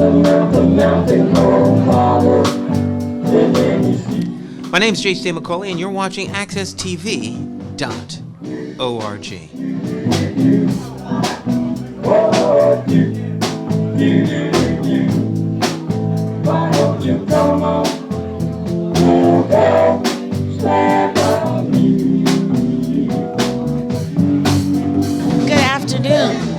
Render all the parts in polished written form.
My name is Nyesha McCauley, and you're watching AccessTV.org. Why don't you come on, little girl, stand by me. Good afternoon.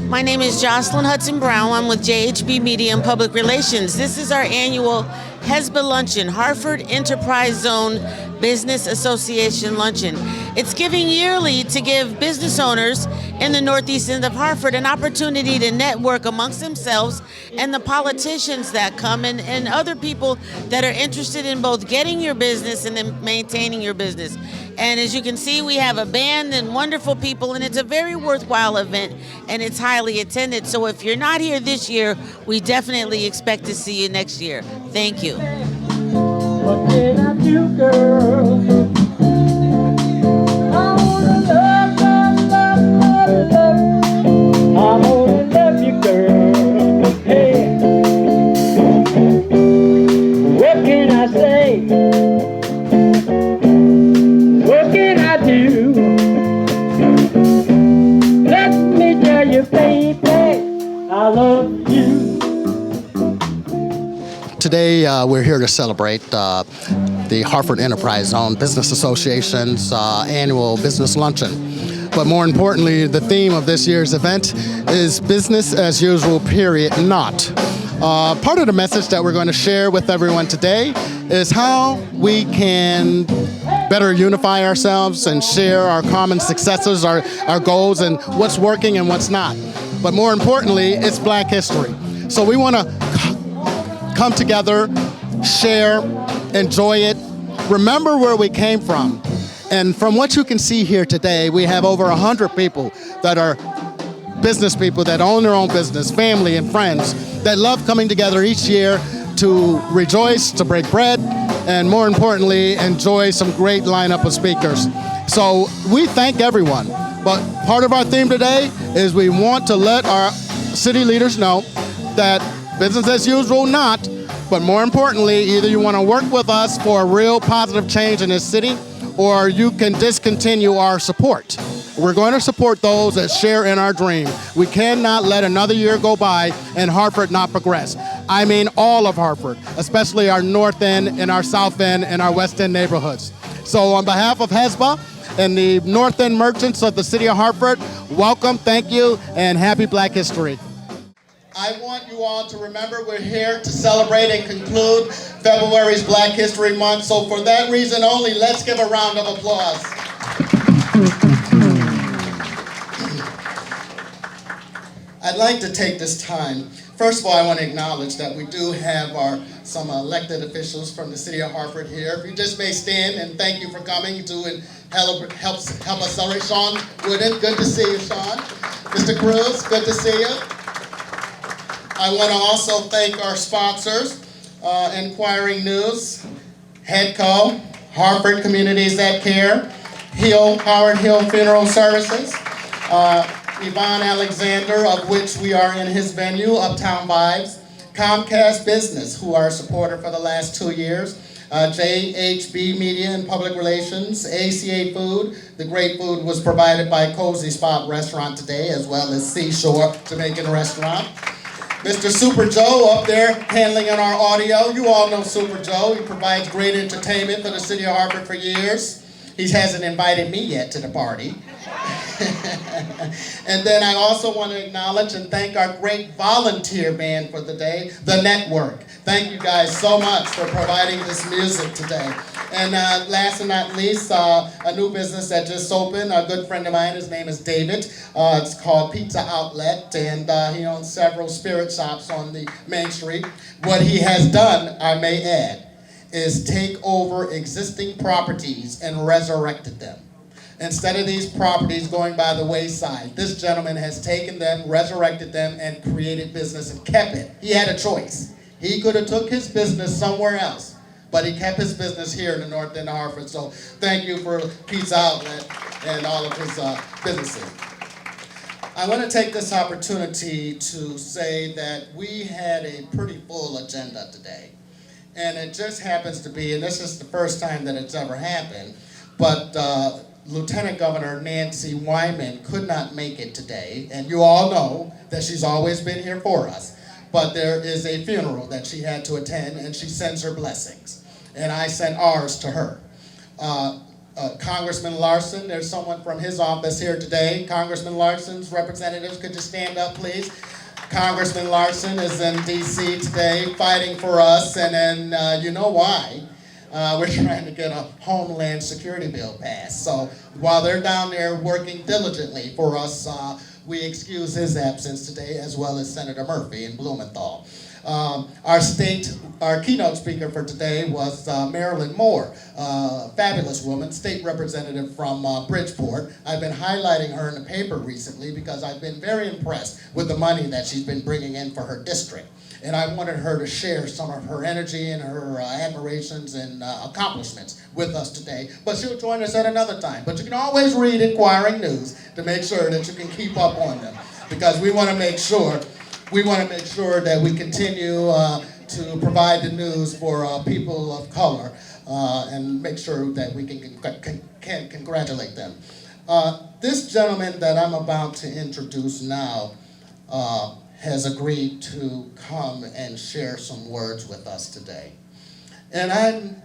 My name is Jocelyn Hudson Brown. I'm with JHB Media and Public Relations. This is our annual HESBA Luncheon, Hartford Enterprise Zone Business Association Luncheon. It's given yearly to give business owners in the northeast end of Hartford an opportunity to network amongst themselves and the politicians that come and other people that are interested in both getting your business and then maintaining your business. And as you can see, we have a band and wonderful people, and it's a very worthwhile event, and it's highly attended. So if you're not here this year, we definitely expect to see you next year. Thank you. What did I do, girl? I wanna love. I wanna love you, girl. Hey, what can I say? What can I do? Let me tell you, baby, I love you. Today, we're here to celebrate the Hartford Enterprise Zone Business Association's annual business luncheon. But more importantly, the theme of this year's event is business as usual, period, not. Part of the message that we're going to share with everyone today is how we can better unify ourselves and share our common successes, our goals, and what's working and what's not. But more importantly, it's Black history. So we want to come together, share, enjoy it, remember where we came from. And from what you can see here today, we have over 100 people that are business people that own their own business, family and friends that love coming together each year to rejoice, to break bread, and more importantly, enjoy some great lineup of speakers. So we thank everyone. But part of our theme today is we want to let our city leaders know that business as usual not, but more importantly, either you want to work with us for a real positive change in this city, or you can discontinue our support. We're going to support those that share in our dream. We cannot let another year go by and Hartford not progress. I mean all of Hartford, especially our north end and our south end and our west end neighborhoods. So on behalf of HESBA and the north end merchants of the city of Hartford, welcome, thank you, and happy Black History. I want you all to remember we're here to celebrate and conclude February's Black History Month. So for that reason only, let's give a round of applause. I'd like to take this time. First of all, I want to acknowledge that we do have some elected officials from the city of Hartford here. If you just may stand, and thank you for coming to help us celebrate. Sean Wooden, good to see you, Sean. Mr. Cruz, good to see you. I want to also thank our sponsors, Inquiring News, Headco, Hartford Communities That Care, Howard Hill Funeral Services, Yvonne Alexander, of which we are in his venue, Uptown Vibes, Comcast Business, who are a supporter for the last 2 years, JHB Media and Public Relations, ACA Food. The great food was provided by Cozy Spot Restaurant today, as well as Seashore Jamaican Restaurant. Mr. Super Joe up there handling our audio. You all know Super Joe. He provides great entertainment for the city of Hartford for years. He hasn't invited me yet to the party. And then I also want to acknowledge and thank our great volunteer band for the day, The Network. Thank you guys so much for providing this music today. And last but not least, a new business that just opened, a good friend of mine, his name is David. It's called Pizza Outlet, and he owns several spirit shops on the main street. What he has done, I may add, is take over existing properties and resurrected them. Instead of these properties going by the wayside, this gentleman has taken them, resurrected them, and created business and kept it. He had a choice. He could have took his business somewhere else, but he kept his business here in the north end of Hartford. So thank you for Pizza Outlet and all of his businesses. I want to take this opportunity to say that we had a pretty full agenda today. And it just happens to be, and this is the first time that it's ever happened, but Lieutenant Governor Nancy Wyman could not make it today. And you all know that she's always been here for us. But there is a funeral that she had to attend, and she sends her blessings. And I sent ours to her. Congressman Larson, there's someone from his office here today. Congressman Larson's representatives, could you stand up, please? Congressman Larson is in D.C. today fighting for us, and then you know why. We're trying to get a Homeland Security bill passed. So while they're down there working diligently for us, we excuse his absence today, as well as Senator Murphy in Blumenthal. Our keynote speaker for today was Marilyn Moore, a fabulous woman, state representative from Bridgeport. I've been highlighting her in the paper recently because I've been very impressed with the money that she's been bringing in for her district. And I wanted her to share some of her energy and her admirations and accomplishments with us today. But she'll join us at another time. But you can always read Inquiring News to make sure that you can keep up on them, because we want to make sure that we continue to provide the news for people of color and make sure that we can congratulate them. This gentleman that I'm about to introduce now has agreed to come and share some words with us today. And I'm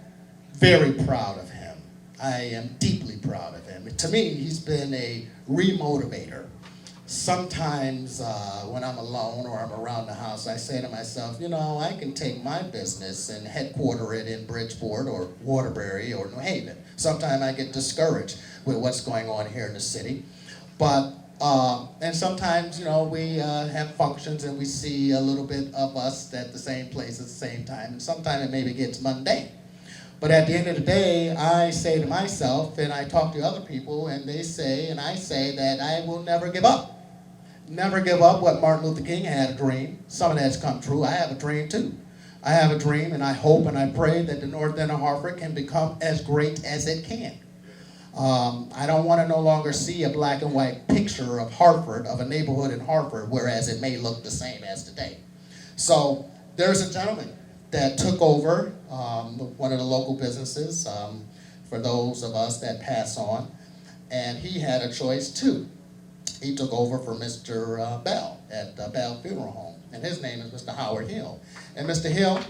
very proud of him. I am deeply proud of him. To me, he's been a remotivator. Sometimes when I'm alone or I'm around the house, I say to myself, you know, I can take my business and headquarter it in Bridgeport or Waterbury or New Haven. Sometimes I get discouraged with what's going on here in the city. But and sometimes, you know, we have functions and we see a little bit of us at the same place at the same time. And sometimes it maybe gets mundane. But at the end of the day, I say to myself, and I talk to other people, and they say, and I say that I will never give up. Never give up what Martin Luther King had a dream. Some of that's come true. I have a dream too. I have a dream, and I hope and I pray that the North End of Hartford can become as great as it can. I don't want to no longer see a black and white picture of Hartford, of a neighborhood in Hartford, whereas it may look the same as today. So there's a gentleman that took over one of the local businesses for those of us that pass on, and he had a choice too. He took over for Mr. Bell at Bell Funeral Home, and his name is Mr. Howard Hill. And Mr. Hill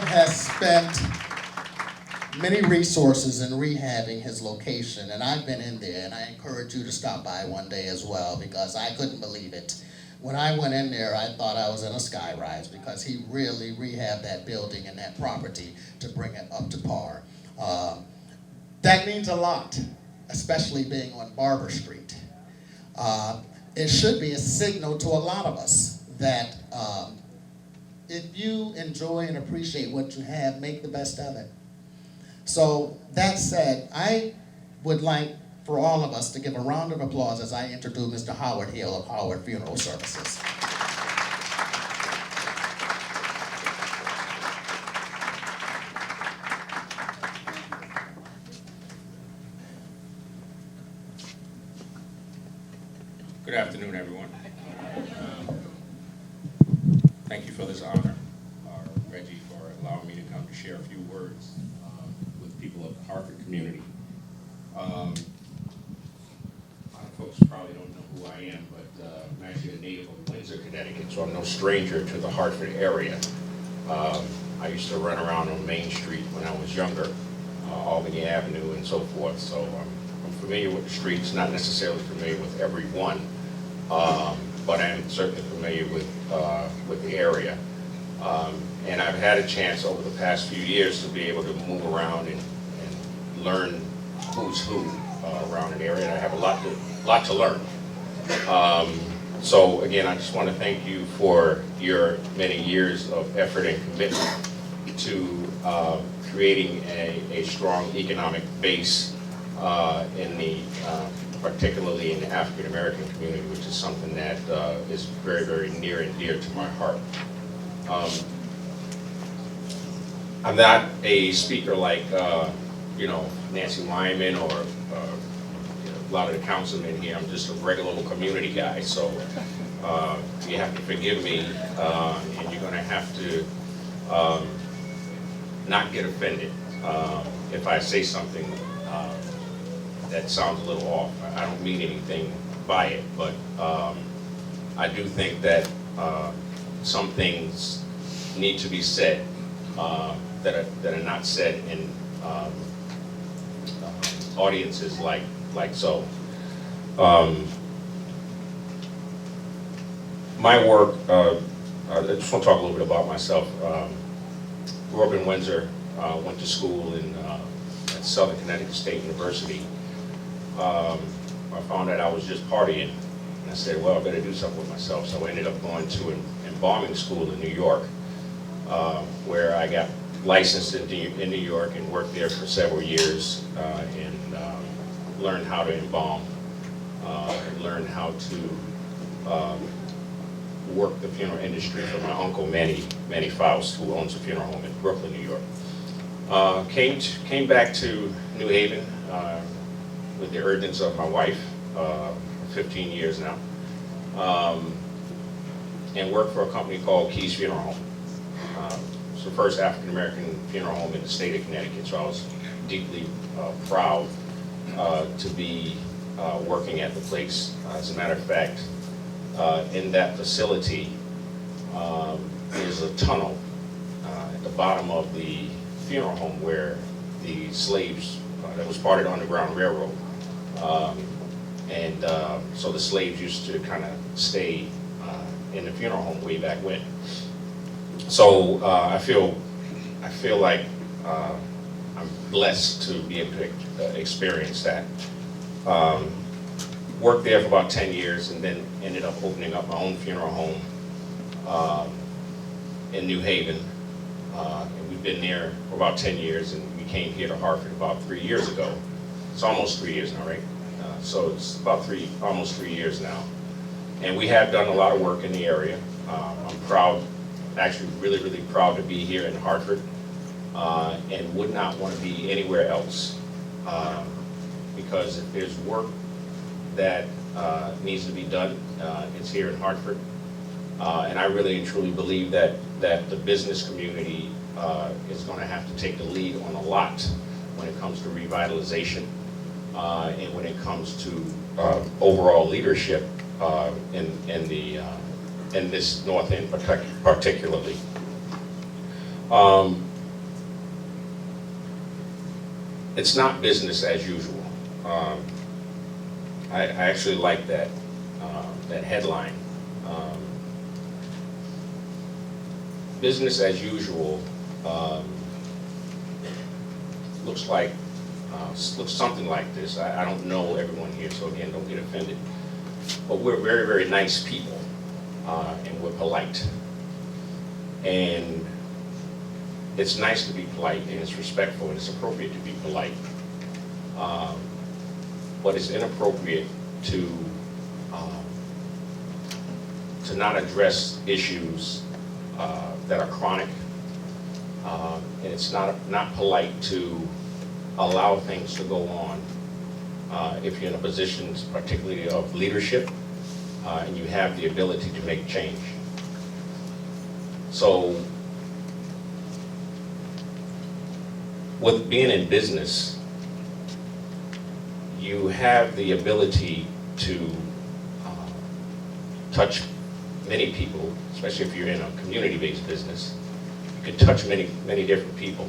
has spent many resources in rehabbing his location, and I've been in there, and I encourage you to stop by one day as well, because I couldn't believe it. When I went in there, I thought I was in a skyrise, because he really rehabbed that building and that property to bring it up to par. That means a lot, especially being on Barber Street. It should be a signal to a lot of us that if you enjoy and appreciate what you have, make the best of it. So that said, I would like for all of us to give a round of applause as I introduce Mr. Howard Hill of Howard Funeral Services. Good afternoon, everyone. Thank you for this honor, Reggie, for allowing me to come to share a few words with people of the Hartford community. A lot of folks probably don't know who I am, but I'm actually a native of Windsor, Connecticut, so I'm no stranger to the Hartford area. I used to run around on Main Street when I was younger, Albany Avenue and so forth, so I'm familiar with the streets, not necessarily familiar with every one, but I'm certainly familiar with the area. And I've had a chance over the past few years to be able to move around and learn who's who around an area, and I have a lot to learn. So again, I just want to thank you for your many years of effort and commitment to creating a strong economic base in the particularly in the African American community, which is something that is very, very near and dear to my heart. I'm not a speaker like Nancy Wyman or a lot of the councilmen here, I'm just a regular old community guy, so you have to forgive me, and you're gonna have to not get offended if I say something that sounds a little off. I don't mean anything by it, but I do think that some things need to be said that are not said in audiences like so. My work, I just want to talk a little bit about myself. Grew up in Windsor, went to school at Southern Connecticut State University. I found that I was just partying, and I said, well, I better do something with myself. So I ended up going to embalming school in New York, where I got licensed in New York and worked there for several years, and learned how to embalm, and learned how to work the funeral industry for my uncle Manny Faust, who owns a funeral home in Brooklyn, New York. Came back to New Haven with the urgence of my wife, for 15 years now, and worked for a company called Keys Funeral Home. It's the first African American funeral home in the state of Connecticut, so I was deeply proud to be working at the place. As a matter of fact, in that facility is a tunnel at the bottom of the funeral home where the slaves, that was part of the Underground Railroad, and so the slaves used to kind of stay in the funeral home way back when. So I feel like I'm blessed to be able to experience that. Worked there for about 10 years and then ended up opening up my own funeral home in New Haven. And we've been there for about 10 years, and we came here to Hartford about 3 years ago. It's almost 3 years now, right? So it's about almost 3 years now. And we have done a lot of work in the area. I'm proud, actually really, really proud to be here in Hartford, and would not want to be anywhere else. Because if there's work that needs to be done, it's here in Hartford. And I really and truly believe that the business community is going to have to take the lead on a lot when it comes to revitalization, and when it comes to overall leadership in this North End particularly. It's not business as usual. I actually like that headline. Business as usual looks something like this. I don't know everyone here, so again, don't get offended. But we're very, very nice people, and we're polite. And it's nice to be polite, and it's respectful, and it's appropriate to be polite. But it's inappropriate to not address issues that are chronic, and it's not polite to allow things to go on if you're in a position, particularly of leadership, and you have the ability to make change. So, with being in business, you have the ability to touch many people, especially if you're in a community-based business. You can touch many, many different people.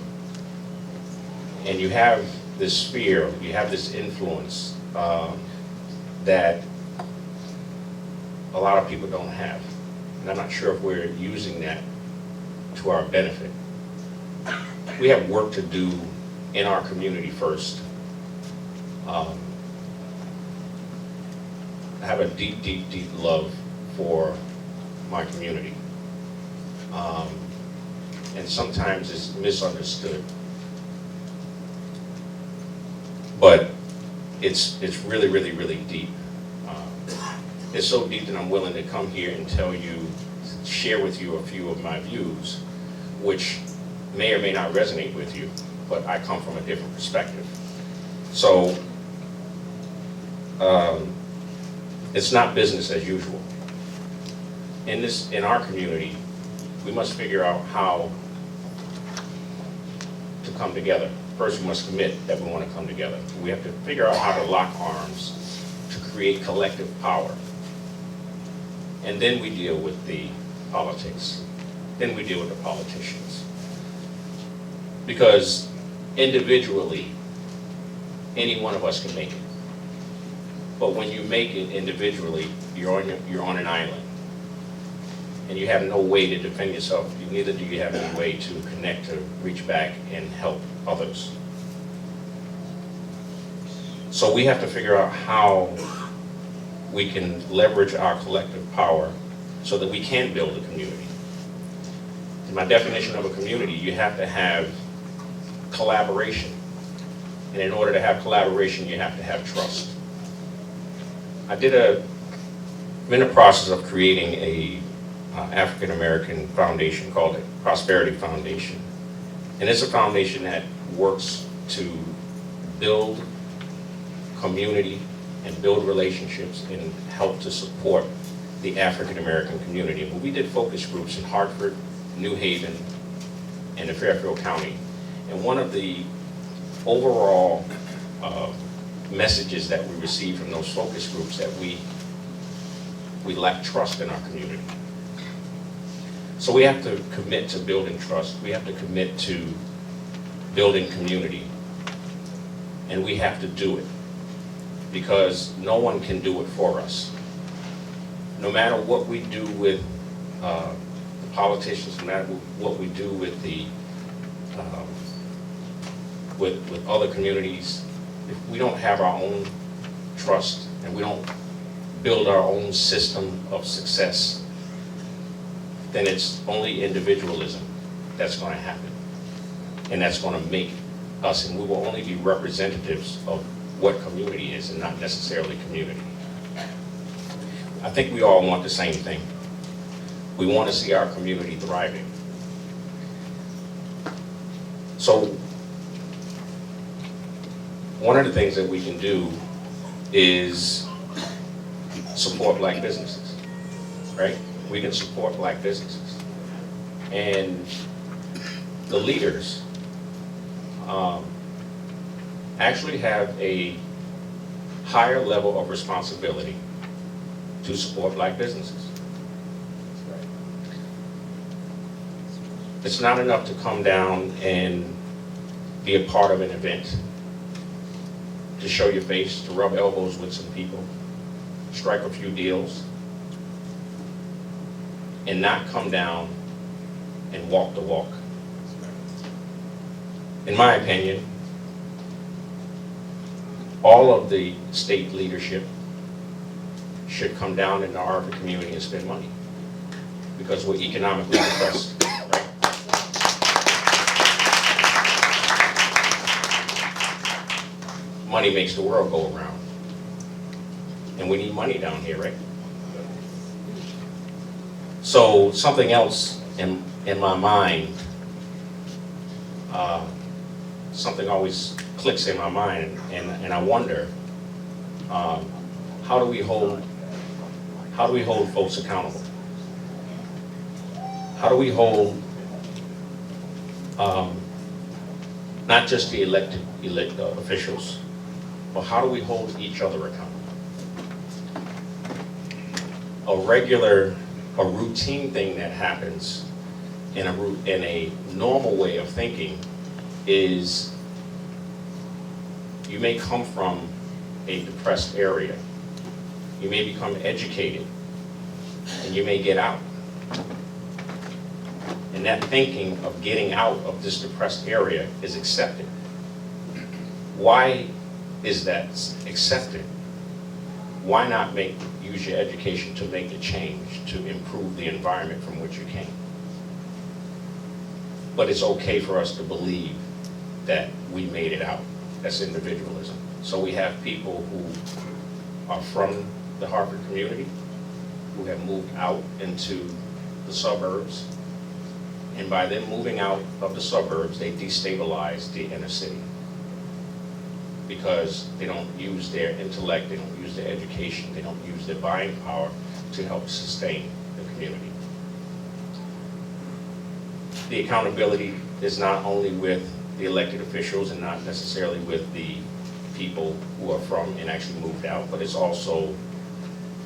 And you have this sphere, you have this influence that a lot of people don't have. And I'm not sure if we're using that to our benefit. We have work to do in our community first. I have a deep, deep, deep love for my community. And sometimes it's misunderstood. But it's really, really, really deep. It's so deep that I'm willing to come here and share with you a few of my views, which may or may not resonate with you, but I come from a different perspective. So it's not business as usual. In our community, we must figure out how to come together. First, we must commit that we want to come together. We have to figure out how to lock arms to create collective power. And then we deal with the politics. Then we deal with the politicians. Because individually, any one of us can make it. But when you make it individually, you're on an island. And you have no way to defend yourself. Neither do you have any way to connect, to reach back and help others. So we have to figure out how we can leverage our collective power so that we can build a community. In my definition of a community, you have to have collaboration. And in order to have collaboration, you have to have trust. I'm in the process of creating a African American foundation called the Prosperity Foundation. And it's a foundation that works to build community and build relationships and help to support the African American community. But we did focus groups in Hartford, New Haven, and in Fairfield County. And one of the overall messages that we received from those focus groups that we lack trust in our community. So we have to commit to building trust. We have to commit to building community. And we have to do it because no one can do it for us. No matter what we do with the politicians, no matter what we do with the with other communities, if we don't have our own trust and we don't build our own system of success, then it's only individualism that's going to happen. And that's going to make us, and we will only be representatives of what community is and not necessarily community. I think we all want the same thing. We want to see our community thriving. So one of the things that we can do is support black businesses, right? We can support black businesses. And the leaders actually have a higher level of responsibility to support black businesses. It's not enough to come down and be a part of an event, to show your face, to rub elbows with some people, strike a few deals, and not come down and walk the walk. In my opinion, all of the state leadership should come down in the Hartford community and spend money because we're economically depressed. Right? Money makes the world go around. And we need money down here, right? So something else in my mind, something always clicks in my mind, and I wonder, how do we hold folks accountable? How do we hold not just the elected officials, but how do we hold each other accountable? A routine thing that happens in a normal way of thinking is you may come from a depressed area. You may become educated and you may get out. And that thinking of getting out of this depressed area is accepted. Why is that accepted? Why not use your education to make the change, to improve the environment from which you came? But it's okay for us to believe that we made it out. That's individualism. So we have people who are from the Hartford community, who have moved out into the suburbs, and by them moving out of the suburbs, they destabilize the inner city. because they don't use their intellect, they don't use their education, they don't use their buying power to help sustain the community. The accountability is not only with the elected officials and not necessarily with the people who are from and actually moved out, but it's also,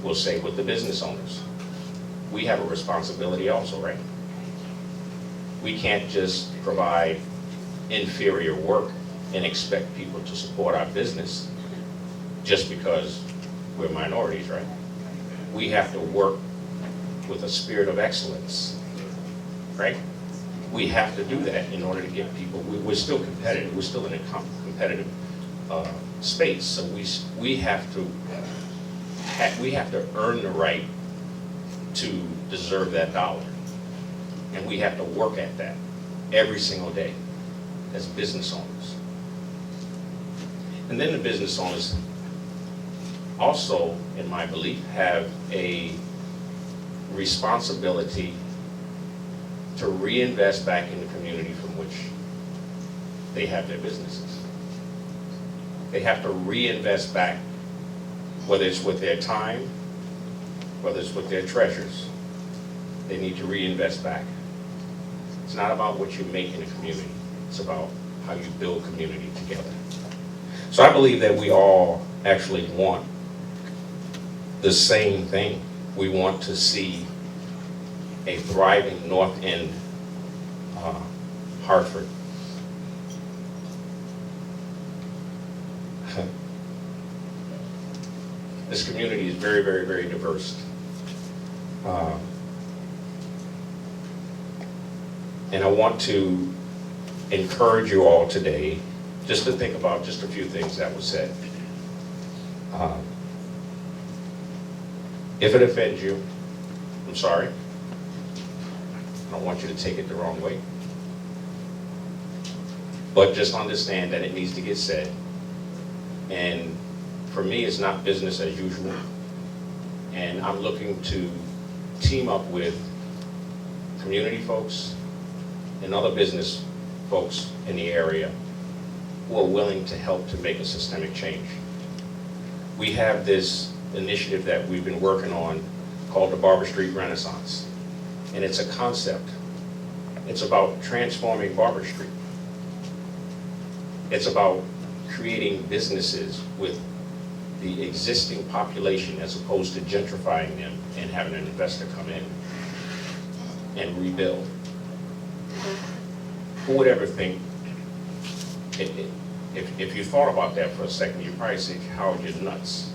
we'll say, with the business owners. We have a responsibility also, right? We can't just provide inferior work and expect people to support our business just because we're minorities, right? We have to work with a spirit of excellence, right? We have to do that in order to get people, we're still competitive, we're still in a competitive space, so we have to earn the right to deserve that dollar. And we have to work at that every single day as business owners. And then the business owners also, in my belief, have a responsibility to reinvest back in the community from which they have their businesses. They have to reinvest back, whether it's with their time, whether it's with their treasures. They need to reinvest back. It's not about what you make in a community. It's about how you build community together. So I believe that we all actually want the same thing. We want to see a thriving North End Hartford. This community is very, very, very diverse. And I want to encourage you all today just to think about just a few things that were said. If it offends you, I'm sorry. I don't want you to take it the wrong way. But just understand that it needs to get said. And for me, it's not business as usual. And I'm looking to team up with community folks and other business folks in the area who are willing to help to make a systemic change. We have this initiative that we've been working on called the Barber Street Renaissance. And it's a concept. It's about transforming Barber Street. It's about creating businesses with the existing population as opposed to gentrifying them and having an investor come in and rebuild. Who would ever think, if you thought about that for a second, you'd probably say, Howard, you're nuts.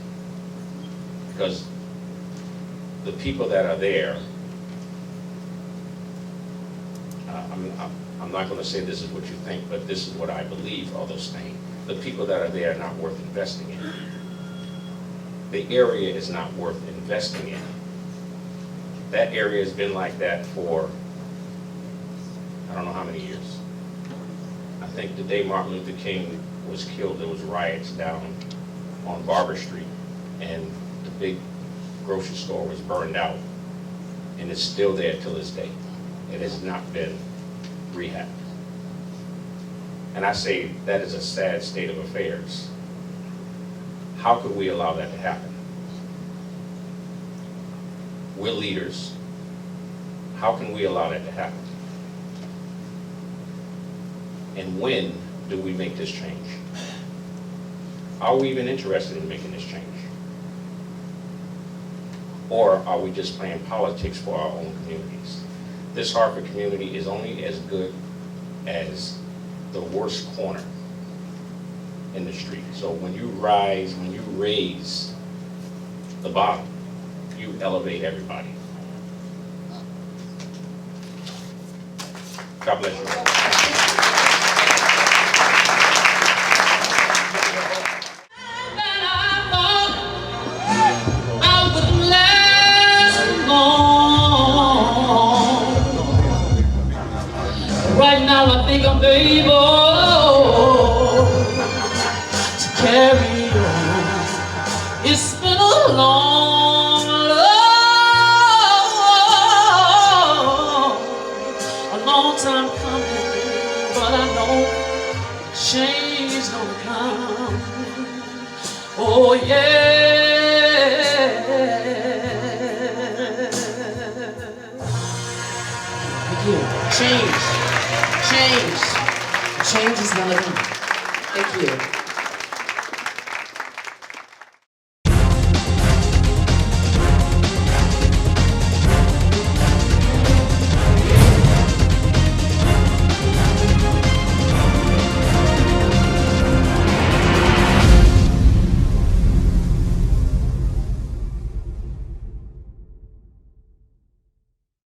Because the people that are there, I'm not going to say this is what you think, but this is what I believe are those things. The people that are there are not worth investing in. The area is not worth investing in. That area has been like that for, I don't know how many years. I think the day Martin Luther King was killed, there was riots down on Barber Street, and the big grocery store was burned out, and it's still there till this day. It has not been rehabbed. And I say that is a sad state of affairs. How could we allow that to happen? We're leaders. How can we allow that to happen? And when do we make this change? Are we even interested in making this change? Or are we just playing politics for our own communities? This Hartford community is only as good as the worst corner in the street. So when you raise the bottom, you elevate everybody. God bless you. Right now I think I'm able to carry on. It's been a long time coming, but I know change is gonna come. Oh yeah. Thank you. Change is gonna come. Thank you.